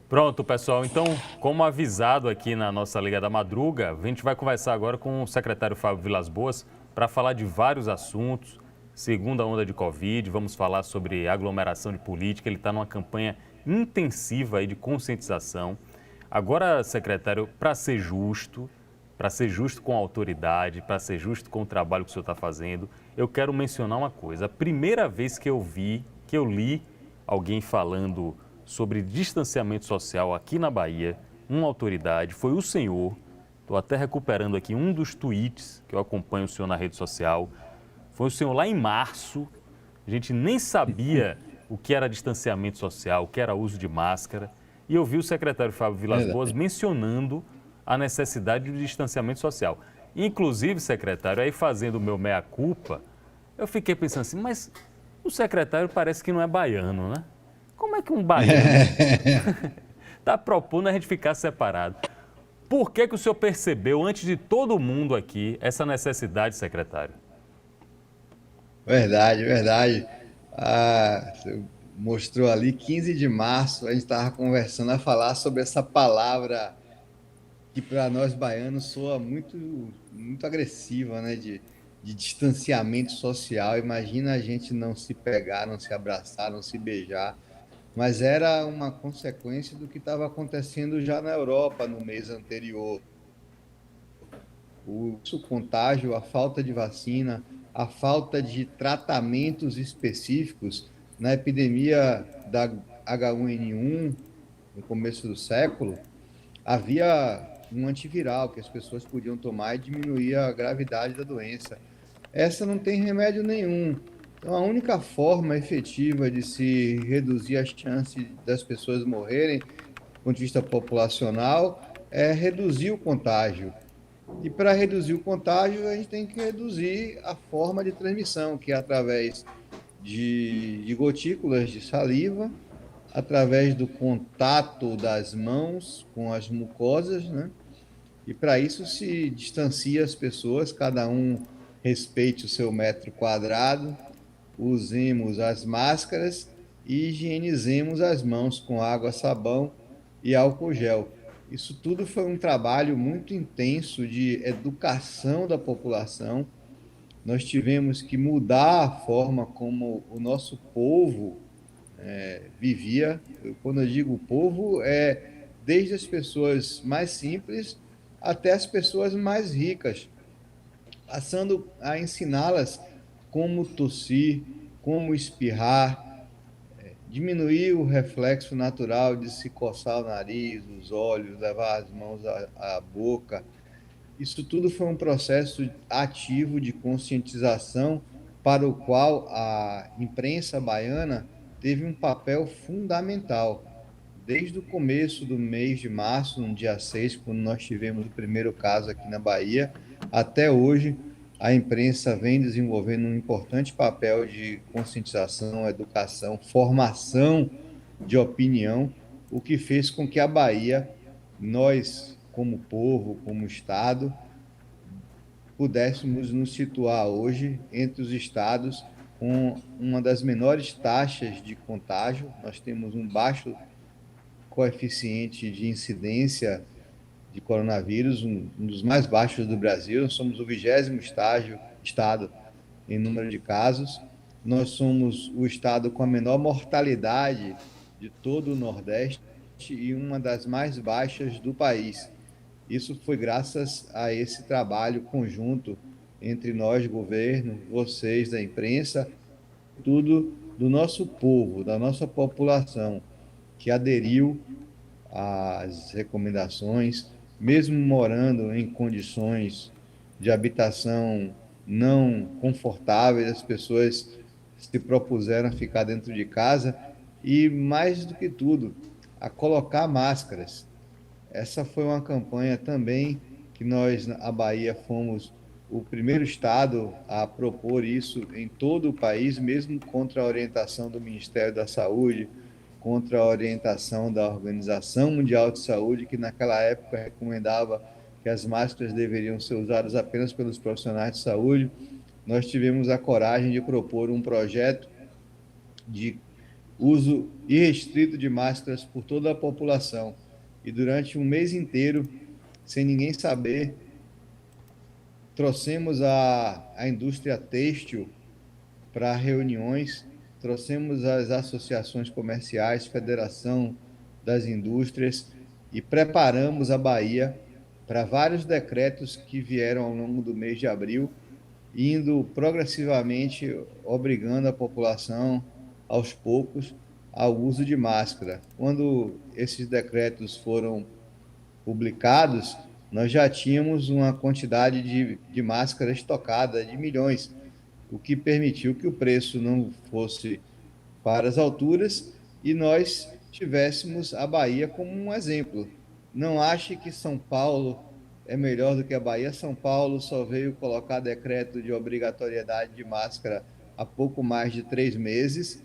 Pronto, pessoal. Então, como avisado aqui na nossa Liga da Madruga, a gente vai conversar agora com o secretário Fábio Vilas Boas para falar de vários assuntos. Segunda onda de Covid, vamos falar sobre aglomeração de política. Ele está numa campanha intensiva aí de conscientização. Agora, secretário, para ser justo com a autoridade, para ser justo com o trabalho que o senhor está fazendo, eu quero mencionar uma coisa. A primeira vez que eu li alguém falando sobre distanciamento social aqui na Bahia, uma autoridade, foi o senhor. Estou até recuperando aqui um dos tweets que eu acompanho o senhor na rede social. Foi o senhor lá em março, a gente nem sabia o que era distanciamento social, o que era uso de máscara. E eu vi o secretário Fábio Vilas Boas Verdade. mencionando a necessidade de distanciamento social. Inclusive, secretário, aí fazendo o meu meia-culpa, eu fiquei pensando assim, mas o secretário parece que não é baiano, né? Como é que um baiano está propondo a gente ficar separado? Por que que o senhor percebeu, antes de todo mundo aqui, essa necessidade, secretário? Verdade, verdade. Você mostrou ali 15 de março, a gente estava conversando a falar sobre essa palavra que para nós baianos soa muito agressiva, né? De distanciamento social. Imagina a gente não se pegar, não se abraçar, não se beijar. Mas era uma consequência do que estava acontecendo já na Europa no mês anterior. O contágio, a falta de vacina, a falta de tratamentos específicos na epidemia da H1N1 no começo do século, havia um antiviral que as pessoas podiam tomar e diminuir a gravidade da doença. Essa não tem remédio nenhum. Então, a única forma efetiva de se reduzir a chance das pessoas morrerem, do ponto de vista populacional, é reduzir o contágio. E para reduzir o contágio, a gente tem que reduzir a forma de transmissão, que é através de gotículas de saliva, através do contato das mãos com as mucosas, né? E para isso se distancia as pessoas, cada um respeite o seu metro quadrado, usemos as máscaras e higienizemos as mãos com água, sabão e álcool gel. Isso tudo foi um trabalho muito intenso de educação da população. Nós tivemos que mudar a forma como o nosso povo vivia. Quando eu digo povo, é desde as pessoas mais simples até as pessoas mais ricas, passando a ensiná-las como tossir, como espirrar, diminuir o reflexo natural de se coçar o nariz, os olhos, levar as mãos à boca. Isso tudo foi um processo ativo de conscientização para o qual a imprensa baiana teve um papel fundamental. Desde o começo do mês de março, no dia 6, quando nós tivemos o primeiro caso aqui na Bahia, até hoje, a imprensa vem desenvolvendo um importante papel de conscientização, educação, formação de opinião, o que fez com que a Bahia, nós, como povo, como Estado, pudéssemos nos situar hoje entre os estados com uma das menores taxas de contágio. Nós temos um baixo coeficiente de incidência de coronavírus, um dos mais baixos do Brasil. Nós somos o 20º estado em número de casos. Nós somos o estado com a menor mortalidade de todo o Nordeste e uma das mais baixas do país. Isso foi graças a esse trabalho conjunto entre nós, governo, vocês da imprensa, tudo do nosso povo, da nossa população, que aderiu às recomendações, mesmo morando em condições de habitação não confortáveis, as pessoas se propuseram a ficar dentro de casa e, mais do que tudo, a colocar máscaras. Essa foi uma campanha também que nós, a Bahia, fomos o primeiro estado a propor isso em todo o país, mesmo contra a orientação do Ministério da Saúde, contra a orientação da Organização Mundial de Saúde, que naquela época recomendava que as máscaras deveriam ser usadas apenas pelos profissionais de saúde. Nós tivemos a coragem de propor um projeto de uso irrestrito de máscaras por toda a população. E durante um mês inteiro, sem ninguém saber, trouxemos a indústria têxtil para reuniões, trouxemos as associações comerciais, Federação das Indústrias e preparamos a Bahia para vários decretos que vieram ao longo do mês de abril, indo progressivamente obrigando a população, aos poucos, ao uso de máscara. Quando esses decretos foram publicados, nós já tínhamos uma quantidade de máscaras estocada de milhões, o que permitiu que o preço não fosse para as alturas e nós tivéssemos a Bahia como um exemplo. Não ache que São Paulo é melhor do que a Bahia. São Paulo só veio colocar decreto de obrigatoriedade de máscara há pouco mais de 3 meses.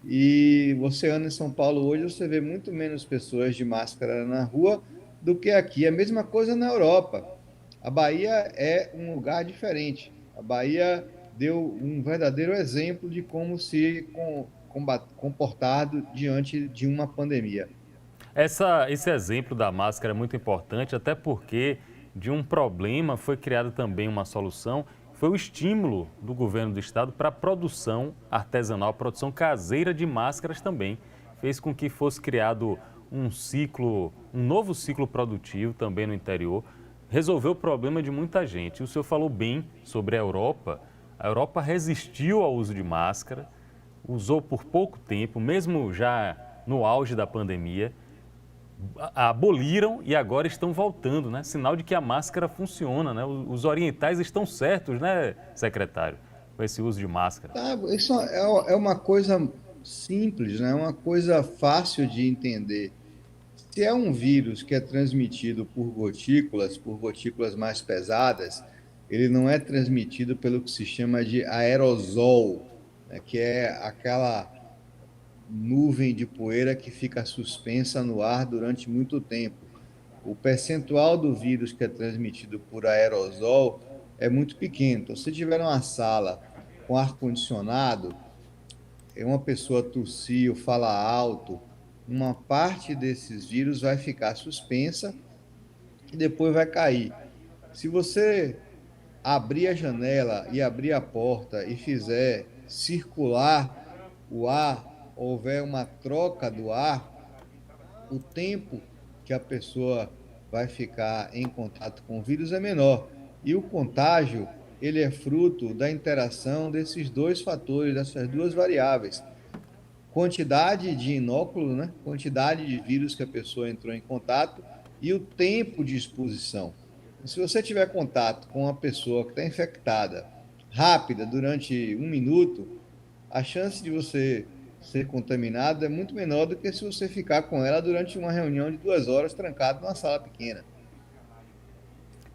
E você anda em São Paulo hoje, você vê muito menos pessoas de máscara na rua do que aqui. A mesma coisa na Europa. A Bahia é um lugar diferente. A Bahia deu um verdadeiro exemplo de como se comportar diante de uma pandemia. Esse exemplo da máscara é muito importante, até porque de um problema foi criada também uma solução, foi o estímulo do governo do estado para a produção artesanal, a produção caseira de máscaras também. Fez com que fosse criado um novo ciclo produtivo também no interior, resolveu o problema de muita gente. O senhor falou bem sobre a Europa resistiu ao uso de máscara, usou por pouco tempo, mesmo já no auge da pandemia, aboliram e agora estão voltando, né? Sinal de que a máscara funciona, né? Os orientais estão certos, né, secretário, com esse uso de máscara. Isso é uma coisa simples, né? Uma coisa fácil de entender. Se é um vírus que é transmitido por gotículas mais pesadas, ele não é transmitido pelo que se chama de aerosol, né? Que é aquela nuvem de poeira que fica suspensa no ar durante muito tempo. O percentual do vírus que é transmitido por aerosol é muito pequeno. Então, se tiver uma sala com ar-condicionado, uma pessoa tossir ou falar alto, uma parte desses vírus vai ficar suspensa e depois vai cair. Se você abrir a janela e abrir a porta e fizer circular o ar, houver uma troca do ar, o tempo que a pessoa vai ficar em contato com o vírus é menor. E o contágio, ele é fruto da interação desses dois fatores, dessas duas variáveis. Quantidade de inóculo, né? Quantidade de vírus que a pessoa entrou em contato e o tempo de exposição. Se você tiver contato com uma pessoa que está infectada rápida durante 1 minuto, a chance de você ser contaminado é muito menor do que se você ficar com ela durante uma reunião de 2 horas trancado numa sala pequena.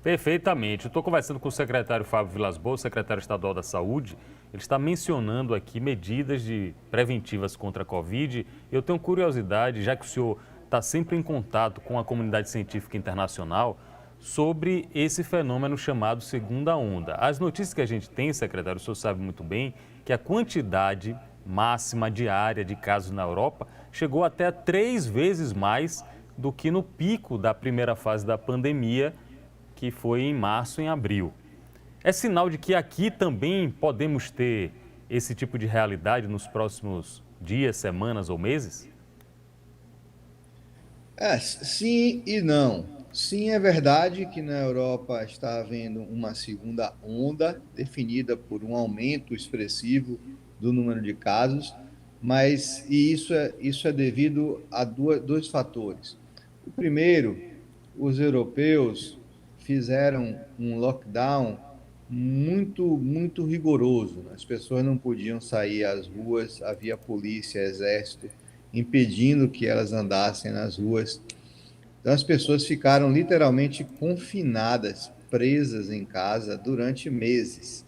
Perfeitamente. Eu estou conversando com o secretário Fábio Vilas Boas, secretário estadual da Saúde. Ele está mencionando aqui medidas preventivas contra a Covid. Eu tenho curiosidade, já que o senhor está sempre em contato com a comunidade científica internacional, sobre esse fenômeno chamado segunda onda. As notícias que a gente tem, secretário, o senhor sabe muito bem, que a quantidade máxima diária de casos na Europa chegou até 3 vezes mais do que no pico da primeira fase da pandemia, que foi em março e abril. É sinal de que aqui também podemos ter esse tipo de realidade nos próximos dias, semanas ou meses? Sim e não. Sim, é verdade que na Europa está havendo uma segunda onda, definida por um aumento expressivo do número de casos, mas isso é devido a dois fatores. O primeiro, os europeus fizeram um lockdown muito rigoroso. As pessoas não podiam sair às ruas, havia polícia, exército impedindo que elas andassem nas ruas. Então as pessoas ficaram literalmente confinadas, presas em casa durante meses.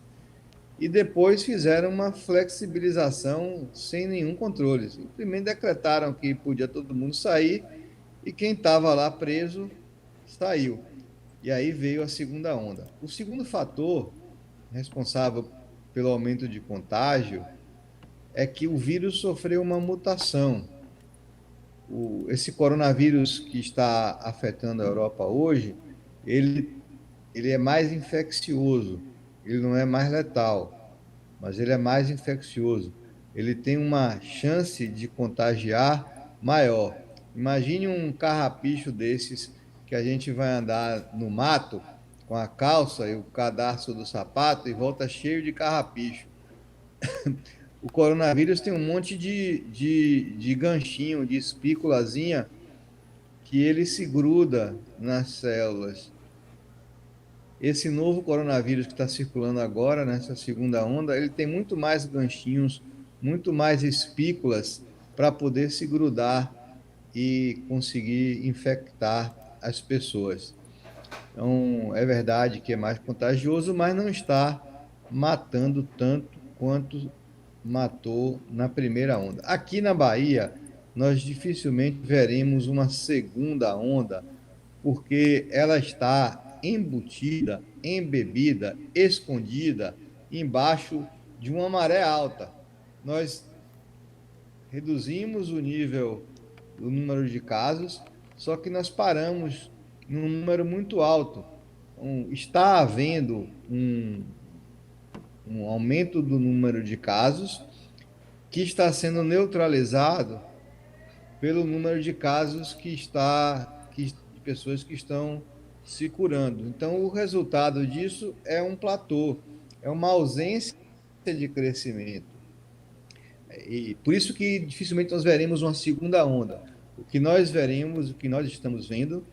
E depois fizeram uma flexibilização sem nenhum controle. Simplesmente decretaram que podia todo mundo sair e quem estava lá preso saiu. E aí veio a segunda onda. O segundo fator responsável pelo aumento de contágio é que o vírus sofreu uma mutação. Esse coronavírus que está afetando a Europa hoje, ele, ele é mais infeccioso, ele não é mais letal, mas ele é mais infeccioso. Ele tem uma chance de contagiar maior. Imagine um carrapicho desses que a gente vai andar no mato com a calça e o cadarço do sapato e volta cheio de carrapicho. O coronavírus tem um monte de ganchinho, de espículazinha que ele se gruda nas células. Esse novo coronavírus que está circulando agora, nessa segunda onda, ele tem muito mais ganchinhos, muito mais espículas para poder se grudar e conseguir infectar as pessoas. Então, é verdade que é mais contagioso, mas não está matando tanto quanto matou na primeira onda. Aqui na Bahia, nós dificilmente veremos uma segunda onda, porque ela está embutida, embebida, escondida embaixo de uma maré alta. Nós reduzimos o nível do número de casos, só que nós paramos num número muito alto. Então, está havendo um aumento do número de casos que está sendo neutralizado pelo número de casos de pessoas que estão se curando. Então, o resultado disso é um platô, é uma ausência de crescimento. E por isso que dificilmente nós veremos uma segunda onda. O que nós veremos, o que nós estamos vendo,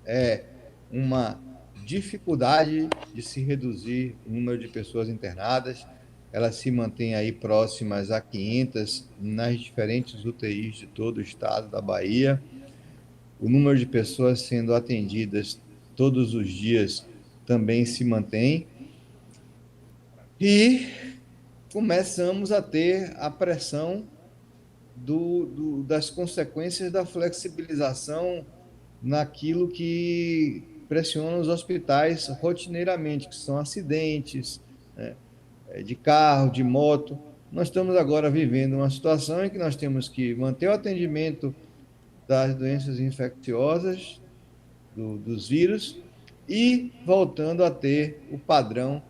é uma dificuldade de se reduzir o número de pessoas internadas. Elas se mantêm aí próximas a 500 nas diferentes UTIs de todo o estado da Bahia. O número de pessoas sendo atendidas todos os dias também se mantém. E começamos a ter a pressão das consequências da flexibilização naquilo que pressiona os hospitais rotineiramente, que são acidentes, né, de carro, de moto. Nós estamos agora vivendo uma situação em que nós temos que manter o atendimento das doenças infecciosas, dos vírus, e voltando a ter o padrão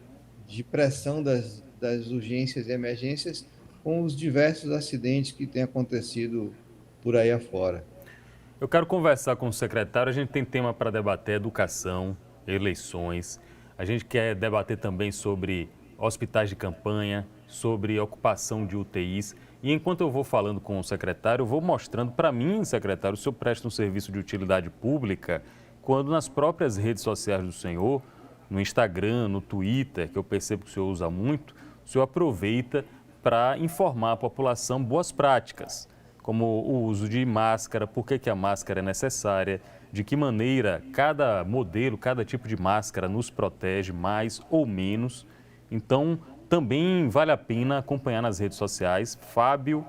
de pressão das urgências e emergências com os diversos acidentes que têm acontecido por aí afora. Eu quero conversar com o secretário. A gente tem tema para debater: educação, eleições. A gente quer debater também sobre hospitais de campanha, sobre ocupação de UTIs. E enquanto eu vou falando com o secretário, eu vou mostrando para mim, secretário, o senhor presta um serviço de utilidade pública quando nas próprias redes sociais do senhor, no Instagram, no Twitter, que eu percebo que o senhor usa muito, o senhor aproveita para informar a população boas práticas, como o uso de máscara, por que a máscara é necessária, de que maneira cada modelo, cada tipo de máscara nos protege mais ou menos. Então, também vale a pena acompanhar nas redes sociais, Fábio_Vboas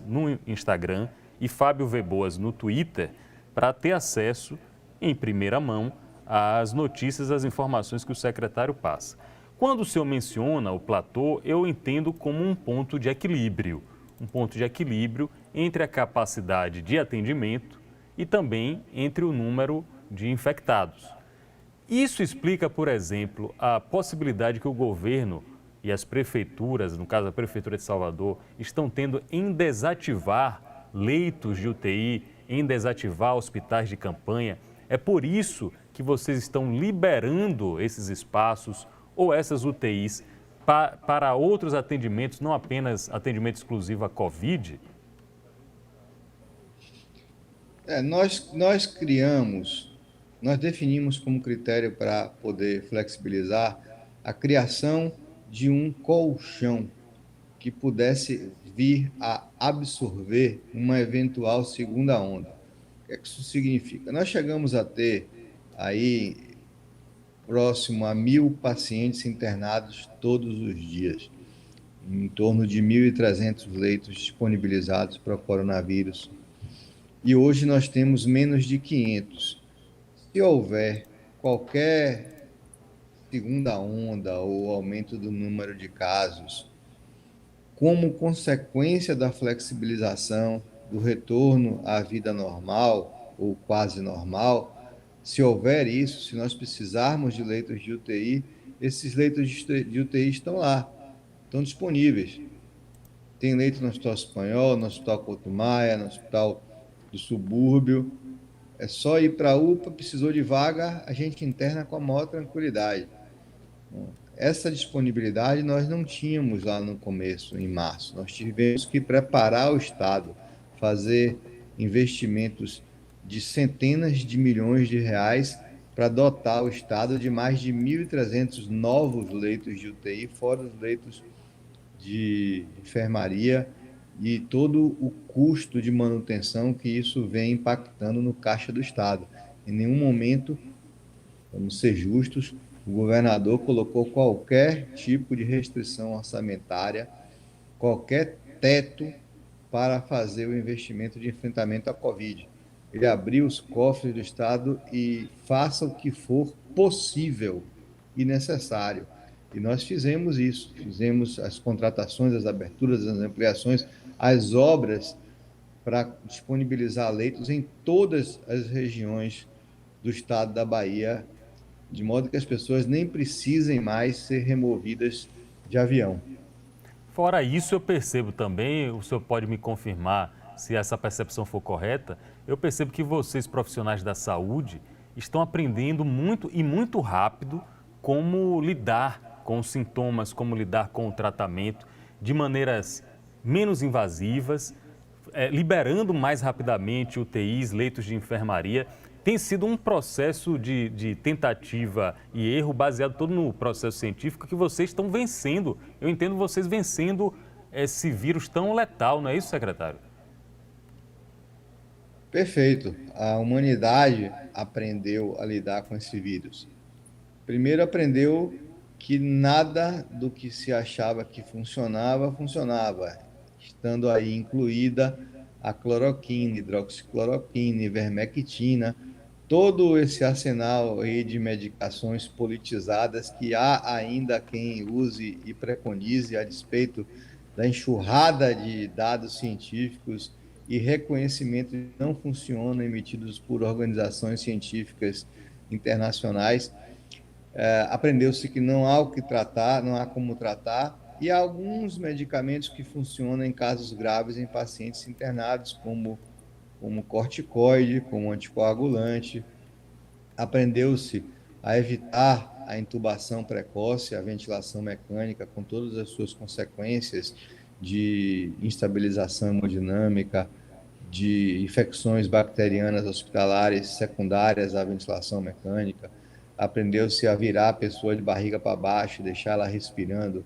no Instagram e Fábio Vboas no Twitter, para ter acesso em primeira mão às notícias, às informações que o secretário passa. Quando o senhor menciona o platô, eu entendo como um ponto de equilíbrio entre a capacidade de atendimento e também entre o número de infectados. Isso explica, por exemplo, a possibilidade que o governo e as prefeituras, no caso a Prefeitura de Salvador, estão tendo em desativar leitos de UTI, em desativar hospitais de campanha. É por isso que vocês estão liberando esses espaços ou essas UTIs para outros atendimentos, não apenas atendimento exclusivo à Covid? Nós definimos como critério para poder flexibilizar a criação de um colchão que pudesse vir a absorver uma eventual segunda onda. O que é que isso significa? Nós chegamos a ter aí próximo a 1.000 pacientes internados todos os dias, em torno de 1.300 leitos disponibilizados para o coronavírus. E hoje nós temos menos de 500. Se houver qualquer segunda onda ou aumento do número de casos, como consequência da flexibilização, do retorno à vida normal ou quase normal, se houver isso, se nós precisarmos de leitos de UTI, esses leitos de UTI estão lá, estão disponíveis. Tem leito no Hospital Espanhol, no Hospital Couto Maia, no Hospital do Subúrbio. É só ir para a UPA, precisou de vaga, a gente interna com a maior tranquilidade. Essa disponibilidade nós não tínhamos lá no começo, em março. Nós tivemos que preparar o Estado, fazer investimentos de centenas de milhões de reais para dotar o Estado de mais de 1.300 novos leitos de UTI, fora os leitos de enfermaria e todo o custo de manutenção que isso vem impactando no caixa do Estado. Em nenhum momento, vamos ser justos, o governador colocou qualquer tipo de restrição orçamentária, qualquer teto para fazer o investimento de enfrentamento à Covid. Ele abriu os cofres do Estado e faça o que for possível e necessário. E nós fizemos isso, fizemos as contratações, as aberturas, as ampliações, as obras para disponibilizar leitos em todas as regiões do estado da Bahia, de modo que as pessoas nem precisem mais ser removidas de avião. Fora isso, eu percebo também, o senhor pode me confirmar se essa percepção for correta, eu percebo que vocês, profissionais da saúde, estão aprendendo muito e muito rápido como lidar com os sintomas, como lidar com o tratamento de maneiras menos invasivas, liberando mais rapidamente UTIs, leitos de enfermaria. Tem sido um processo de tentativa e erro baseado todo no processo científico que vocês estão vencendo. Eu entendo vocês vencendo esse vírus tão letal, não é isso, secretário? Perfeito. A humanidade aprendeu a lidar com esse vírus. Primeiro aprendeu que nada do que se achava que funcionava, funcionava, estando aí incluída a cloroquina, hidroxicloroquina, ivermectina, todo esse arsenal aí de medicações politizadas que há ainda quem use e preconize a despeito da enxurrada de dados científicos e reconhecimento que não funcionam emitidos por organizações científicas internacionais. Aprendeu-se que não há o que tratar, não há como tratar, e há alguns medicamentos que funcionam em casos graves em pacientes internados, como corticoide, como anticoagulante. Aprendeu-se a evitar a intubação precoce, a ventilação mecânica, com todas as suas consequências de instabilização hemodinâmica, de infecções bacterianas hospitalares secundárias à ventilação mecânica. Aprendeu-se a virar a pessoa de barriga para baixo, deixar ela respirando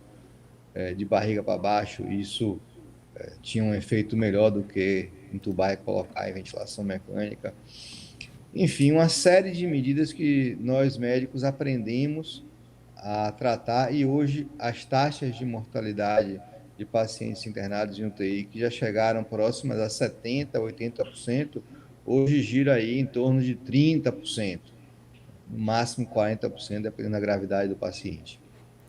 de barriga para baixo. Isso tinha um efeito melhor do que intubar e colocar em ventilação mecânica. Enfim, uma série de medidas que nós médicos aprendemos a tratar e hoje as taxas de mortalidade de pacientes internados em UTI, que já chegaram próximas a 70%, 80%, hoje gira aí em torno de 30%, no máximo 40%, dependendo da gravidade do paciente.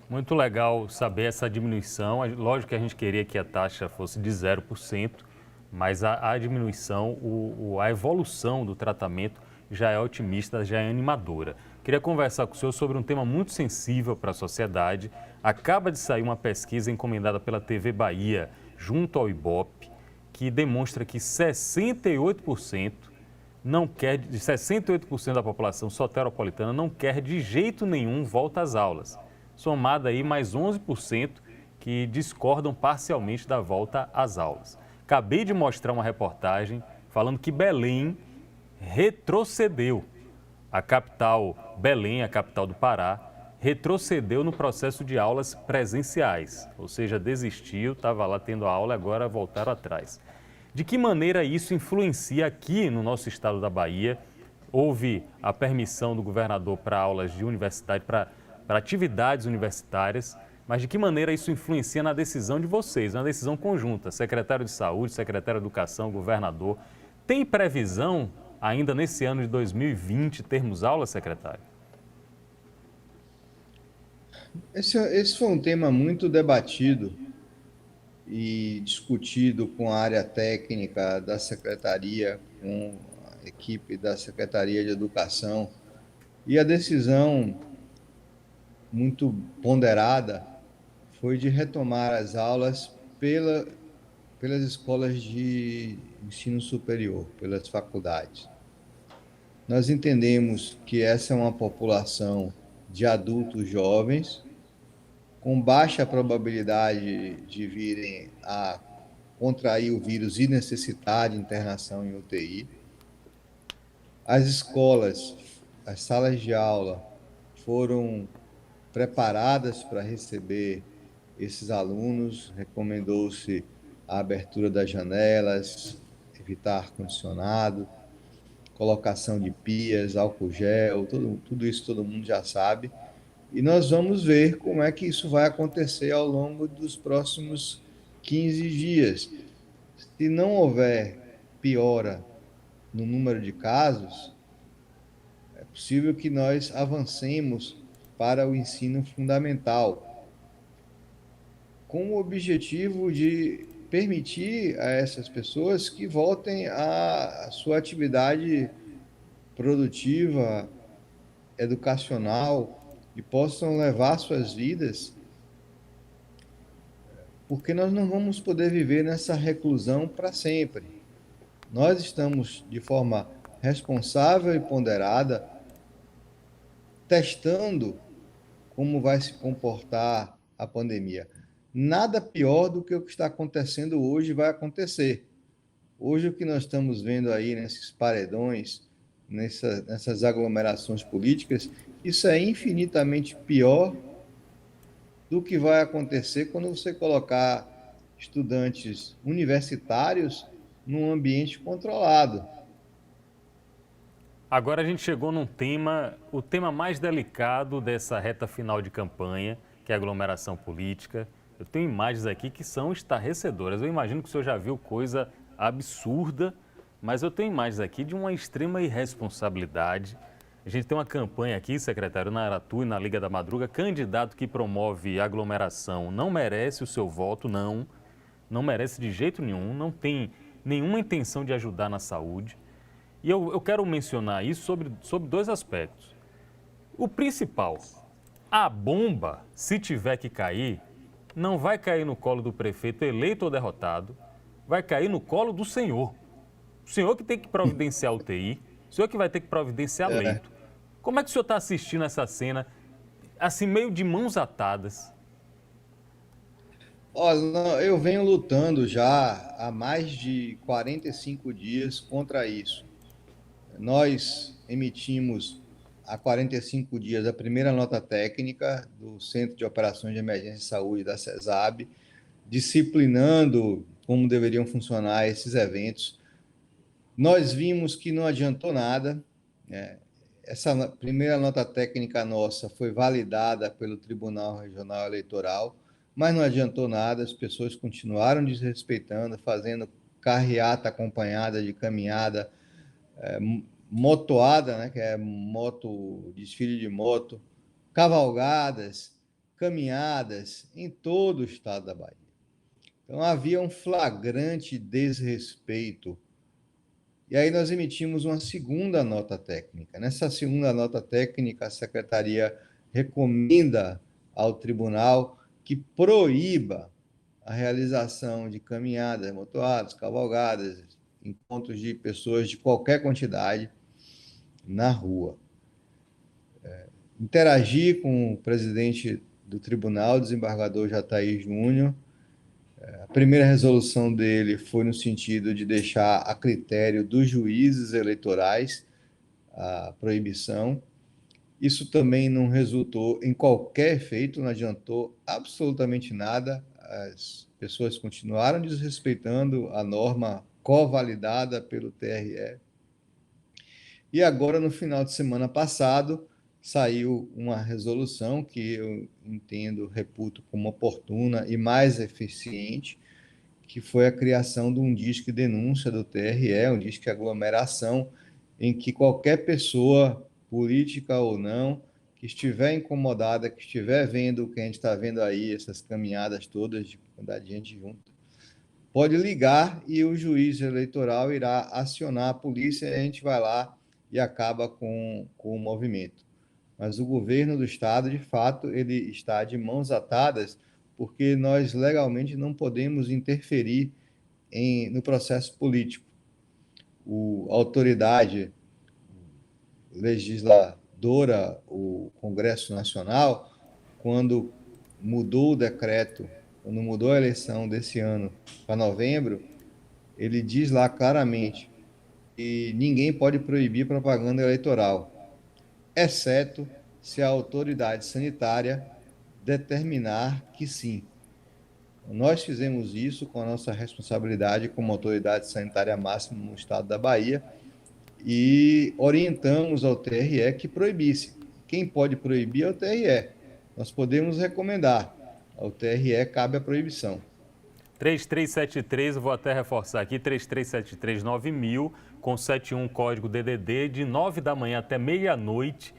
Muito legal saber essa diminuição. Lógico que a gente queria que a taxa fosse de 0%, mas a diminuição, a evolução do tratamento já é otimista, já é animadora. Queria conversar com o senhor sobre um tema muito sensível para a sociedade. Acaba de sair uma pesquisa encomendada pela TV Bahia, junto ao IBOP, que demonstra que 68% da população soteropolitana não quer de jeito nenhum volta às aulas. Somada aí mais 11% que discordam parcialmente da volta às aulas. Acabei de mostrar uma reportagem falando que Belém retrocedeu. A capital, Belém, a capital do Pará, retrocedeu no processo de aulas presenciais, ou seja, desistiu, estava lá tendo aula, agora voltaram atrás. De que maneira isso influencia aqui no nosso estado da Bahia? Houve a permissão do governador para aulas de universidade, para atividades universitárias, mas de que maneira isso influencia na decisão de vocês, na decisão conjunta, secretário de Saúde, secretário de Educação, governador. Tem previsão ainda nesse ano de 2020 termos aulas, secretário? Esse foi um tema muito debatido e discutido com a área técnica da secretaria, com a equipe da Secretaria de Educação, e a decisão muito ponderada foi de retomar as aulas pelas escolas de ensino superior, pelas faculdades. Nós entendemos que essa é uma população de adultos jovens, com baixa probabilidade de virem a contrair o vírus e necessitar de internação em UTI. As escolas, as salas de aula foram preparadas para receber esses alunos, recomendou-se a abertura das janelas, evitar ar-condicionado, colocação de pias, álcool gel, tudo isso todo mundo já sabe. E nós vamos ver como é que isso vai acontecer ao longo dos próximos 15 dias. Se não houver piora no número de casos, é possível que nós avancemos para o ensino fundamental, com o objetivo de permitir a essas pessoas que voltem à sua atividade produtiva, educacional e possam levar suas vidas, porque nós não vamos poder viver nessa reclusão para sempre. Nós estamos, de forma responsável e ponderada, testando como vai se comportar a pandemia. Nada pior do que o que está acontecendo hoje vai acontecer. Hoje, o que nós estamos vendo aí nesses paredões, nessas aglomerações políticas, isso é infinitamente pior do que vai acontecer quando você colocar estudantes universitários num ambiente controlado. Agora a gente chegou num tema, o tema mais delicado dessa reta final de campanha, que é a aglomeração política. Eu tenho imagens aqui que são estarrecedoras. Eu imagino que o senhor já viu coisa absurda, mas eu tenho imagens aqui de uma extrema irresponsabilidade. A gente tem uma campanha aqui, secretário, na Aratu e na Liga da Madruga, candidato que promove aglomeração não merece o seu voto, não merece de jeito nenhum, não tem nenhuma intenção de ajudar na saúde. E eu quero mencionar isso sobre dois aspectos. O principal, a bomba, se tiver que cair, não vai cair no colo do prefeito eleito ou derrotado, vai cair no colo do senhor. O senhor que tem que providenciar UTI, o senhor que vai ter que providenciar leito. Como é que o senhor está assistindo essa cena, assim, meio de mãos atadas? Olha, eu venho lutando já há mais de 45 dias contra isso. Nós emitimos há 45 dias a primeira nota técnica do Centro de Operações de Emergência e Saúde da CESAB, disciplinando como deveriam funcionar esses eventos. Nós vimos que não adiantou nada, né? Essa primeira nota técnica nossa foi validada pelo Tribunal Regional Eleitoral, mas não adiantou nada, as pessoas continuaram desrespeitando, fazendo carreata acompanhada de caminhada, motoada, né, que é moto, desfile de moto, cavalgadas, caminhadas em todo o estado da Bahia. Então havia um flagrante desrespeito. E aí nós emitimos uma segunda nota técnica. Nessa segunda nota técnica, a secretaria recomenda ao tribunal que proíba a realização de caminhadas, motoadas, cavalgadas, encontros de pessoas de qualquer quantidade na rua. Interagi com o presidente do tribunal, desembargador Jataí Júnior. A primeira resolução dele foi no sentido de deixar a critério dos juízes eleitorais a proibição. Isso também não resultou em qualquer efeito, não adiantou absolutamente nada. As pessoas continuaram desrespeitando a norma covalidada pelo TRE. E agora, no final de semana passado, saiu uma resolução que eu entendo, reputo como oportuna e mais eficiente, que foi a criação de um disque denúncia do TRE, um disque aglomeração, em que qualquer pessoa, política ou não, que estiver incomodada, que estiver vendo o que a gente está vendo aí, essas caminhadas todas de quantidade de gente junto, pode ligar e o juiz eleitoral irá acionar a polícia e a gente vai lá e acaba com o movimento. Mas o governo do estado, de fato, ele está de mãos atadas, porque nós legalmente não podemos interferir no processo político. A autoridade legisladora, o Congresso Nacional, quando mudou o decreto, quando mudou a eleição desse ano para novembro, ele diz lá claramente que ninguém pode proibir propaganda eleitoral, exceto se a autoridade sanitária determinar que sim. Nós fizemos isso com a nossa responsabilidade como autoridade sanitária máxima no estado da Bahia e orientamos ao TRE que proibisse. Quem pode proibir é o TRE. Nós podemos recomendar. Ao TRE cabe a proibição. 3373, eu vou até reforçar aqui, 3373-9000, com 71 código DDD, de 9 da manhã até meia-noite.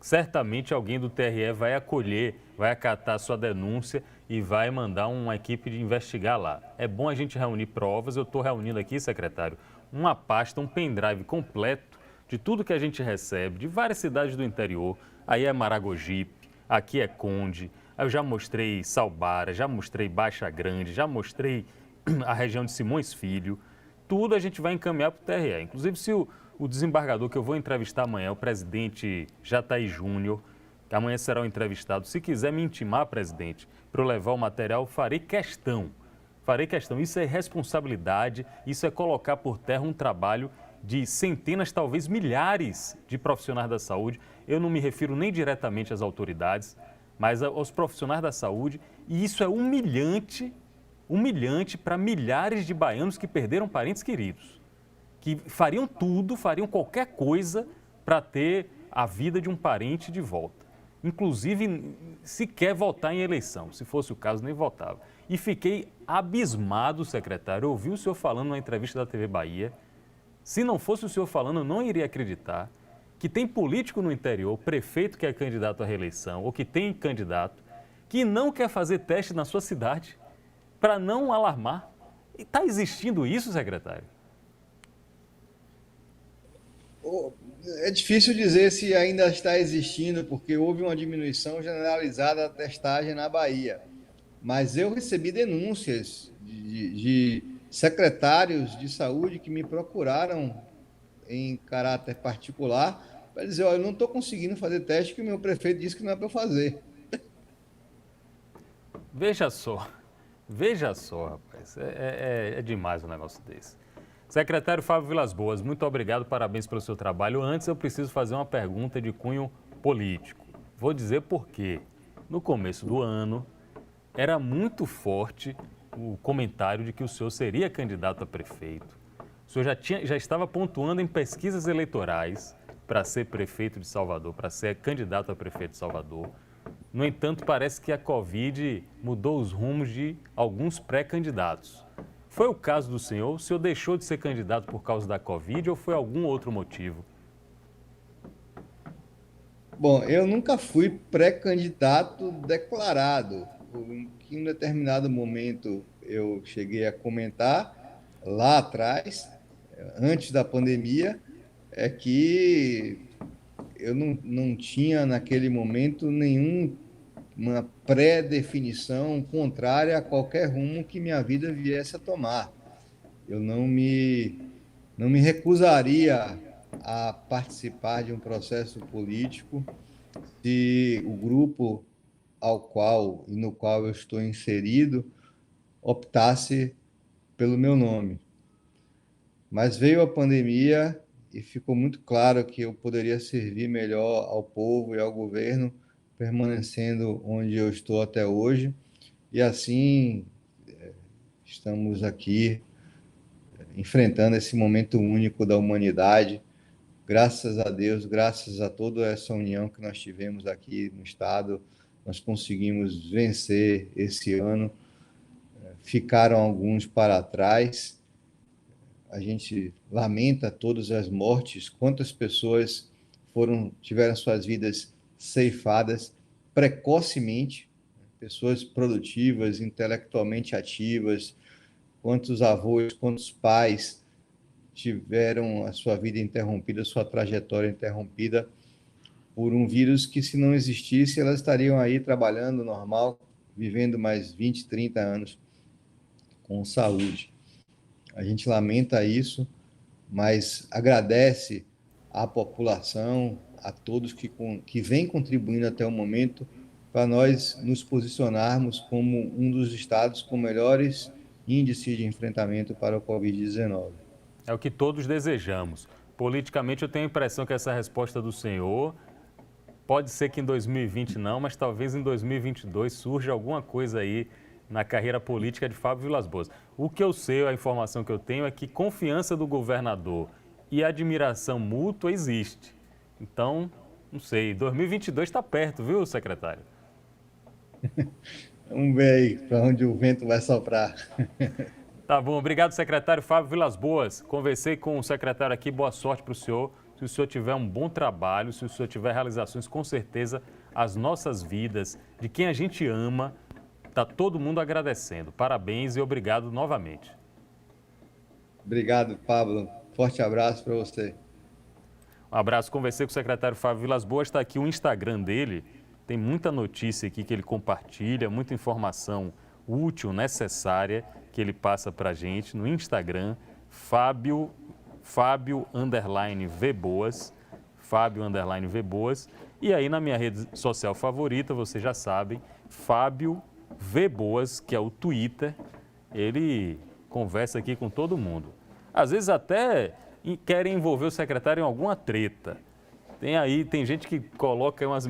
Certamente alguém do TRE vai acolher, vai acatar sua denúncia e vai mandar uma equipe de investigar lá. É bom a gente reunir provas. Eu estou reunindo aqui, secretário, uma pasta, um pendrive completo de tudo que a gente recebe de várias cidades do interior. Aí é Maragogipe, aqui é Conde, eu já mostrei Salbara, já mostrei Baixa Grande, já mostrei a região de Simões Filho. Tudo a gente vai encaminhar para o TRE. Inclusive, se o desembargador que eu vou entrevistar amanhã, o presidente Jataí Júnior, que amanhã será o entrevistado, se quiser me intimar, presidente, para eu levar o material, farei questão. Farei questão. Isso é responsabilidade, isso é colocar por terra um trabalho de centenas, talvez milhares de profissionais da saúde. Eu não me refiro nem diretamente às autoridades, mas aos profissionais da saúde. E isso é humilhante para milhares de baianos que perderam parentes queridos, que fariam tudo, fariam qualquer coisa para ter a vida de um parente de volta. Inclusive, sequer votar em eleição, se fosse o caso, nem votava. E fiquei abismado, secretário, eu ouvi o senhor falando na entrevista da TV Bahia. Se não fosse o senhor falando, eu não iria acreditar que tem político no interior, prefeito que é candidato à reeleição, ou que tem candidato, que não quer fazer teste na sua cidade, para não alarmar. Está existindo isso, secretário? É difícil dizer se ainda está existindo, porque houve uma diminuição generalizada da testagem na Bahia. Mas eu recebi denúncias de secretários de saúde que me procuraram em caráter particular para dizer: olha, eu não estou conseguindo fazer teste que o meu prefeito disse que não é para eu fazer. Veja só, rapaz, é demais um negócio desse. Secretário Fábio Vilas Boas, muito obrigado, parabéns pelo seu trabalho. Antes eu preciso fazer uma pergunta de cunho político. Vou dizer por quê. No começo do ano, era muito forte o comentário de que o senhor seria candidato a prefeito. O senhor já estava pontuando em pesquisas eleitorais para ser prefeito de Salvador, para ser candidato a prefeito de Salvador. No entanto, parece que a Covid mudou os rumos de alguns pré-candidatos. Foi o caso do senhor? O senhor deixou de ser candidato por causa da Covid ou foi algum outro motivo? Bom, eu nunca fui pré-candidato declarado. Em um determinado momento eu cheguei a comentar lá atrás, antes da pandemia, é que eu não tinha naquele momento nenhuma pré-definição contrária a qualquer rumo que minha vida viesse a tomar. Eu não me recusaria a participar de um processo político se o grupo ao qual e no qual eu estou inserido optasse pelo meu nome. Mas veio a pandemia e ficou muito claro que eu poderia servir melhor ao povo e ao governo permanecendo onde eu estou até hoje. E assim estamos aqui enfrentando esse momento único da humanidade. Graças a Deus, graças a toda essa união que nós tivemos aqui no estado, nós conseguimos vencer esse ano. Ficaram alguns para trás. A gente lamenta todas as mortes, quantas pessoas tiveram suas vidas ceifadas precocemente, pessoas produtivas, intelectualmente ativas, quantos avós, quantos pais tiveram a sua vida interrompida, a sua trajetória interrompida por um vírus que, se não existisse, elas estariam aí trabalhando normal, vivendo mais 20, 30 anos com saúde. A gente lamenta isso, mas agradece à população, a todos que vêm contribuindo até o momento para nós nos posicionarmos como um dos estados com melhores índices de enfrentamento para o Covid-19. É o que todos desejamos. Politicamente, eu tenho a impressão que essa resposta do senhor pode ser que em 2020 não, mas talvez em 2022 surja alguma coisa aí na carreira política de Fábio Vilas Boas. O que eu sei, a informação que eu tenho é que confiança do governador e admiração mútua existe. Então, não sei, 2022 está perto, viu, secretário? Vamos ver aí para onde o vento vai soprar. Tá bom, obrigado, secretário Fábio Vilas Boas. Conversei com o secretário aqui, boa sorte para o senhor. Se o senhor tiver um bom trabalho, se o senhor tiver realizações, com certeza as nossas vidas, de quem a gente ama, está todo mundo agradecendo. Parabéns e obrigado novamente. Obrigado, Pablo. Forte abraço para você. Um abraço, conversei com o secretário Fábio Vilas Boas, está aqui o Instagram dele, tem muita notícia aqui que ele compartilha, muita informação útil, necessária, que ele passa para a gente no Instagram, Fábio_Vboas, Fábio_Vboas, e aí na minha rede social favorita, vocês já sabem, Fábio Vboas, que é o Twitter, ele conversa aqui com todo mundo. Às vezes até querem envolver o secretário em alguma treta. Tem gente que coloca umas...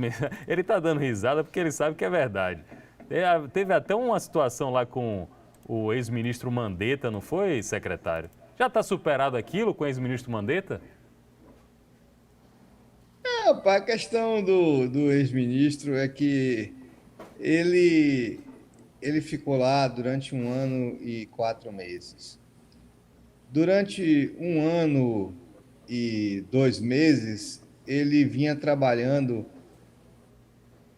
Ele está dando risada porque ele sabe que é verdade. Teve até uma situação lá com o ex-ministro Mandetta, não foi, secretário? Já está superado aquilo com o ex-ministro Mandetta? A questão do ex-ministro é que ele ficou lá durante 1 ano e 4 meses. Durante 1 ano e 2 meses, ele vinha trabalhando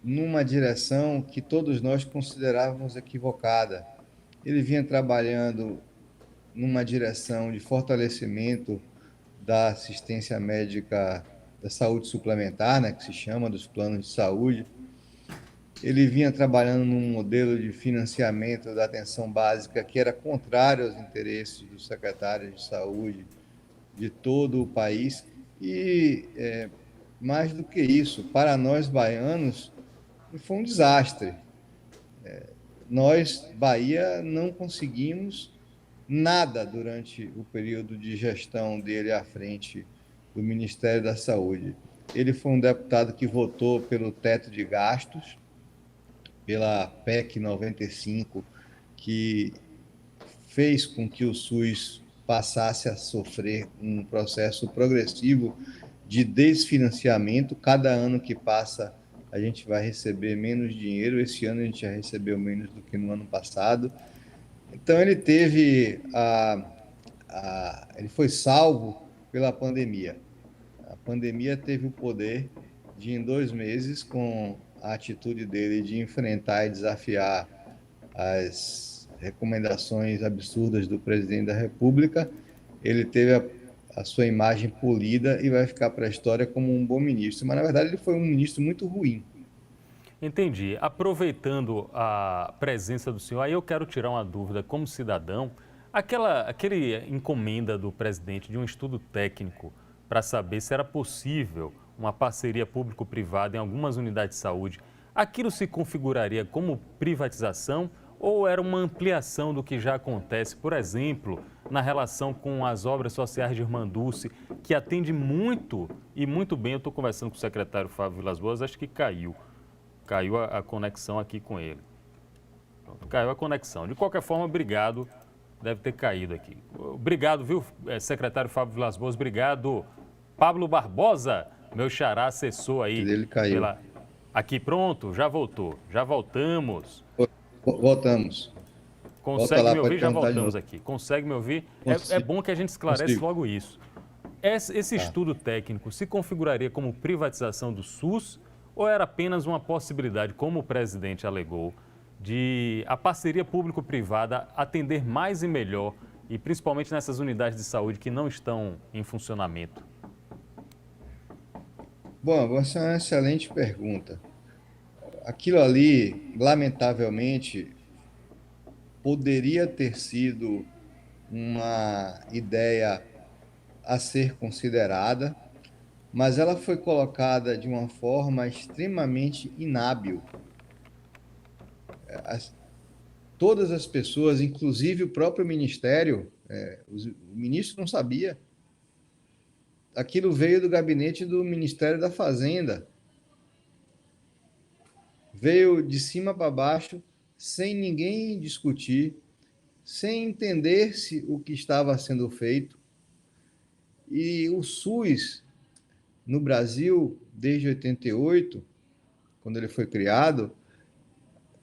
numa direção que todos nós considerávamos equivocada. Ele vinha trabalhando numa direção de fortalecimento da assistência médica, da saúde suplementar, né, que se chama, dos planos de saúde. Ele vinha trabalhando num modelo de financiamento da atenção básica que era contrário aos interesses dos secretários de saúde de todo o país. E, mais do que isso, para nós baianos, foi um desastre. Nós, Bahia, não conseguimos nada durante o período de gestão dele à frente do Ministério da Saúde. Ele foi um deputado que votou pelo teto de gastos, pela PEC 95, que fez com que o SUS passasse a sofrer um processo progressivo de desfinanciamento. Cada ano que passa, a gente vai receber menos dinheiro. Esse ano a gente já recebeu menos do que no ano passado. Então ele teve ele foi salvo pela pandemia. A pandemia teve o poder de, em 2 meses, com a atitude dele de enfrentar e desafiar as recomendações absurdas do presidente da República, ele teve a sua imagem polida e vai ficar para a história como um bom ministro. Mas, na verdade, ele foi um ministro muito ruim. Entendi. Aproveitando a presença do senhor, aí eu quero tirar uma dúvida como cidadão. Aquele encomenda do presidente de um estudo técnico para saber se era possível uma parceria público-privada em algumas unidades de saúde, aquilo se configuraria como privatização ou era uma ampliação do que já acontece, por exemplo, na relação com as obras sociais de Irmã Dulce, que atende muito e muito bem. Eu estou conversando com o secretário Fábio Vilas Boas, acho que caiu a conexão aqui com ele. Pronto, caiu a conexão. De qualquer forma, obrigado, deve ter caído aqui. Obrigado, viu, secretário Fábio Vilas Boas, obrigado. Pablo Barbosa, meu xará, assessor aí. Ele caiu. Aqui, pronto, já voltou, já voltamos. Voltamos. Consegue me ouvir? Já voltamos aqui. Consegue me ouvir? É bom que a gente esclarece logo isso. Esse estudo técnico se configuraria como privatização do SUS ou era apenas uma possibilidade, como o presidente alegou, de a parceria público-privada atender mais e melhor, e principalmente nessas unidades de saúde que não estão em funcionamento? Bom, essa é uma excelente pergunta. Aquilo ali, lamentavelmente, poderia ter sido uma ideia a ser considerada, mas ela foi colocada de uma forma extremamente inábil. As- Todas as pessoas, inclusive o próprio ministério, o ministro não sabia. Aquilo veio do gabinete do Ministério da Fazenda, veio de cima para baixo, sem ninguém discutir, sem entender-se o que estava sendo feito. E o SUS, no Brasil, desde 88, quando ele foi criado,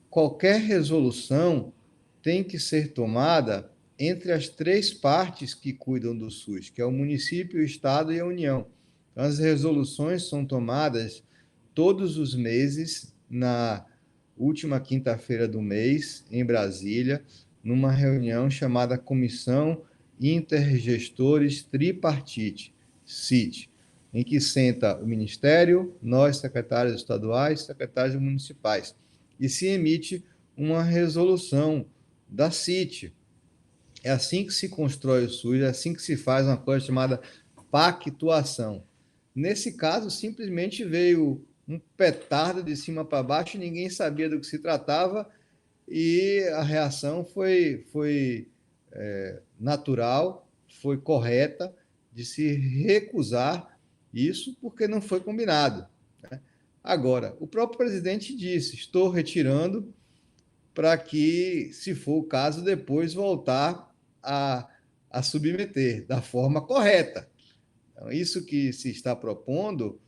qualquer resolução tem que ser tomada entre as três partes que cuidam do SUS, que é o município, o estado e a União. Então, as resoluções são tomadas todos os meses, na última quinta-feira do mês, em Brasília, numa reunião chamada Comissão Intergestores Tripartite, CIT, em que senta o Ministério, nós, secretários estaduais, secretários municipais, e se emite uma resolução da CIT. É assim que se constrói o SUS, é assim que se faz uma coisa chamada pactuação. Nesse caso, simplesmente veio um petardo de cima para baixo, ninguém sabia do que se tratava e a reação foi natural, foi correta de se recusar isso porque não foi combinado. Né? Agora, o próprio presidente disse: estou retirando para que, se for o caso, depois voltar a submeter da forma correta. Então, isso que se está propondo,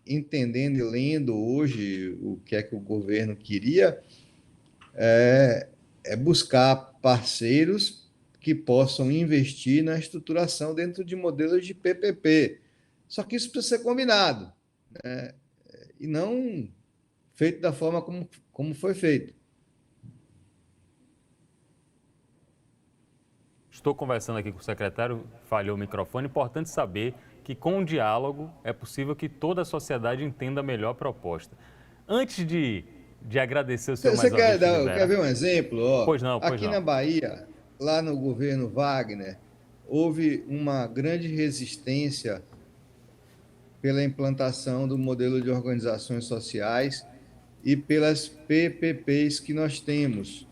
entendendo e lendo hoje o que é que o governo queria, é buscar parceiros que possam investir na estruturação dentro de modelos de PPP. Só que isso precisa ser combinado, né? E não feito da forma como foi feito. Estou conversando aqui com o secretário, falhou o microfone. Importante saber que com o diálogo é possível que toda a sociedade entenda melhor a proposta. Antes de agradecer o senhor mais Você uma vez, quer Filivera. ver um exemplo? Ó, Pois não, pois aqui na não. Bahia, lá no governo Wagner, houve uma grande resistência pela implantação do modelo de organizações sociais e pelas PPPs que nós temos,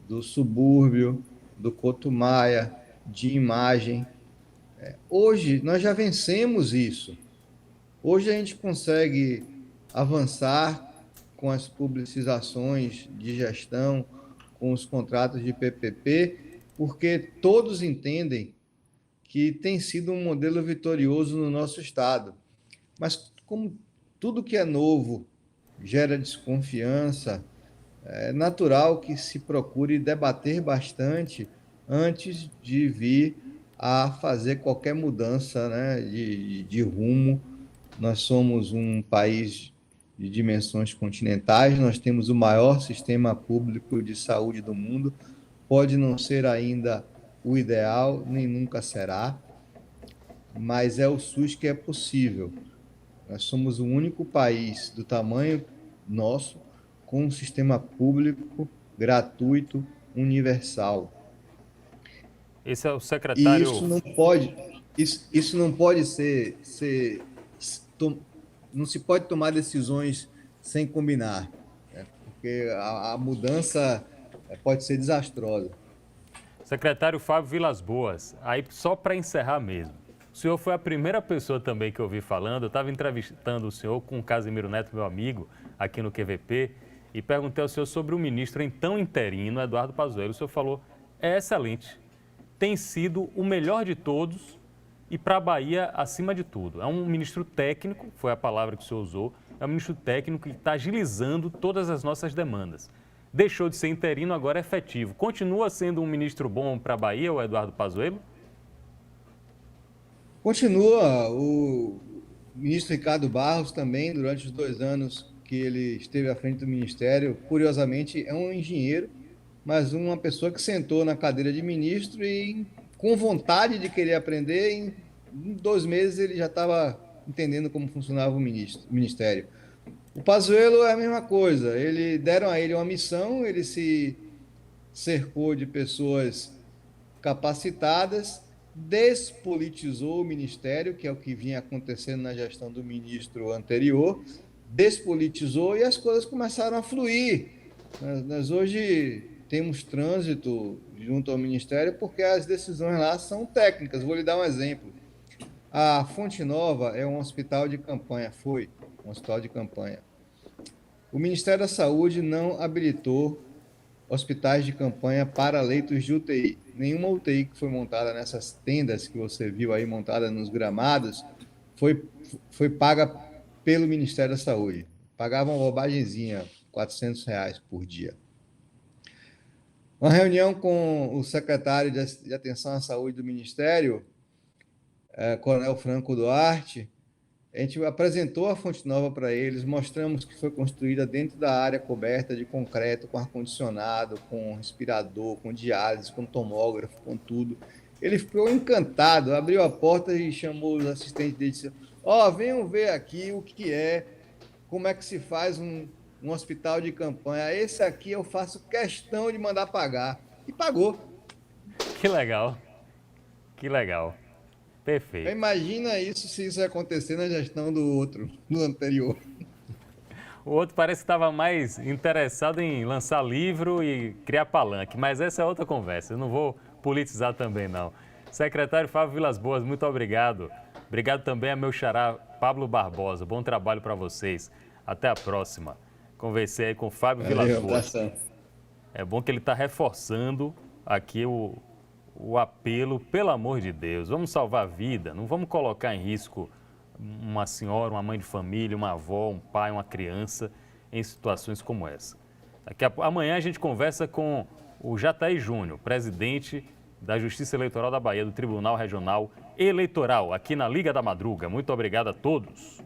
do subúrbio, do Cotumaia, de imagem. Hoje, nós já vencemos isso. Hoje, a gente consegue avançar com as publicizações de gestão, com os contratos de PPP, porque todos entendem que tem sido um modelo vitorioso no nosso estado. Mas, como tudo que é novo gera desconfiança, é natural que se procure debater bastante antes de vir a fazer qualquer mudança, né, de rumo. Nós somos um país de dimensões continentais, nós temos o maior sistema público de saúde do mundo. Pode não ser ainda o ideal, nem nunca será, mas é o SUS que é possível. Nós somos o único país do tamanho nosso com um sistema público gratuito, universal. Esse é o E secretário. isso não pode não se pode tomar decisões sem combinar, né? Porque a mudança pode ser desastrosa. Secretário Fábio Vilas Boas, aí só para encerrar mesmo. O senhor foi a primeira pessoa também que eu ouvi falando. Eu estava entrevistando o senhor com o Casimiro Neto, meu amigo, aqui no QVP, e perguntei ao senhor sobre o ministro então interino, Eduardo Pazuello. O senhor falou: é excelente, tem sido o melhor de todos e para a Bahia acima de tudo. É um ministro técnico, foi a palavra que o senhor usou, é um ministro técnico que está agilizando todas as nossas demandas. Deixou de ser interino, agora é efetivo. Continua sendo um ministro bom para a Bahia, o Eduardo Pazuello? Continua o ministro Ricardo Barros também, durante os 2 anos que ele esteve à frente do ministério, curiosamente, é um engenheiro, mas uma pessoa que sentou na cadeira de ministro e, com vontade de querer aprender, em 2 meses ele já estava entendendo como funcionava o ministério. O Pazuello é a mesma coisa. Deram a ele uma missão, ele se cercou de pessoas capacitadas, despolitizou o ministério, que é o que vinha acontecendo na gestão do ministro anterior, despolitizou e as coisas começaram a fluir. Nós hoje temos trânsito junto ao ministério porque as decisões lá são técnicas. Vou lhe dar um exemplo. A Fonte Nova é um hospital de campanha, foi um hospital de campanha. O Ministério da Saúde não habilitou hospitais de campanha para leitos de UTI. Nenhuma UTI que foi montada nessas tendas que você viu aí montada nos gramados foi paga pelo Ministério da Saúde. Pagava uma bobagemzinha, R$ 400 por dia. Uma reunião com o secretário de Atenção à Saúde do Ministério, Coronel Franco Duarte, a gente apresentou a Fonte Nova para eles, mostramos que foi construída dentro da área coberta de concreto, com ar-condicionado, com respirador, com diálise, com tomógrafo, com tudo. Ele ficou encantado, abriu a porta e chamou os assistentes dele e disse: venham ver aqui o que é, como é que se faz um hospital de campanha. Esse aqui eu faço questão de mandar pagar. E pagou. Que legal, que legal. Perfeito. Imagina isso se isso acontecer na gestão do anterior. O outro parece que estava mais interessado em lançar livro e criar palanque, mas essa é outra conversa, eu não vou politizar também não. Secretário Fábio Vilas Boas, muito obrigado. Obrigado também a meu xará Pablo Barbosa, bom trabalho para vocês. Até a próxima. Conversei aí com o Fábio Vilas Boas. É bom que ele está reforçando aqui o apelo, pelo amor de Deus, vamos salvar a vida, não vamos colocar em risco uma senhora, uma mãe de família, uma avó, um pai, uma criança em situações como essa. Amanhã a gente conversa com o Jataí Júnior, presidente da Justiça Eleitoral da Bahia, do Tribunal Regional Eleitoral, aqui na Liga da Madruga. Muito obrigado a todos.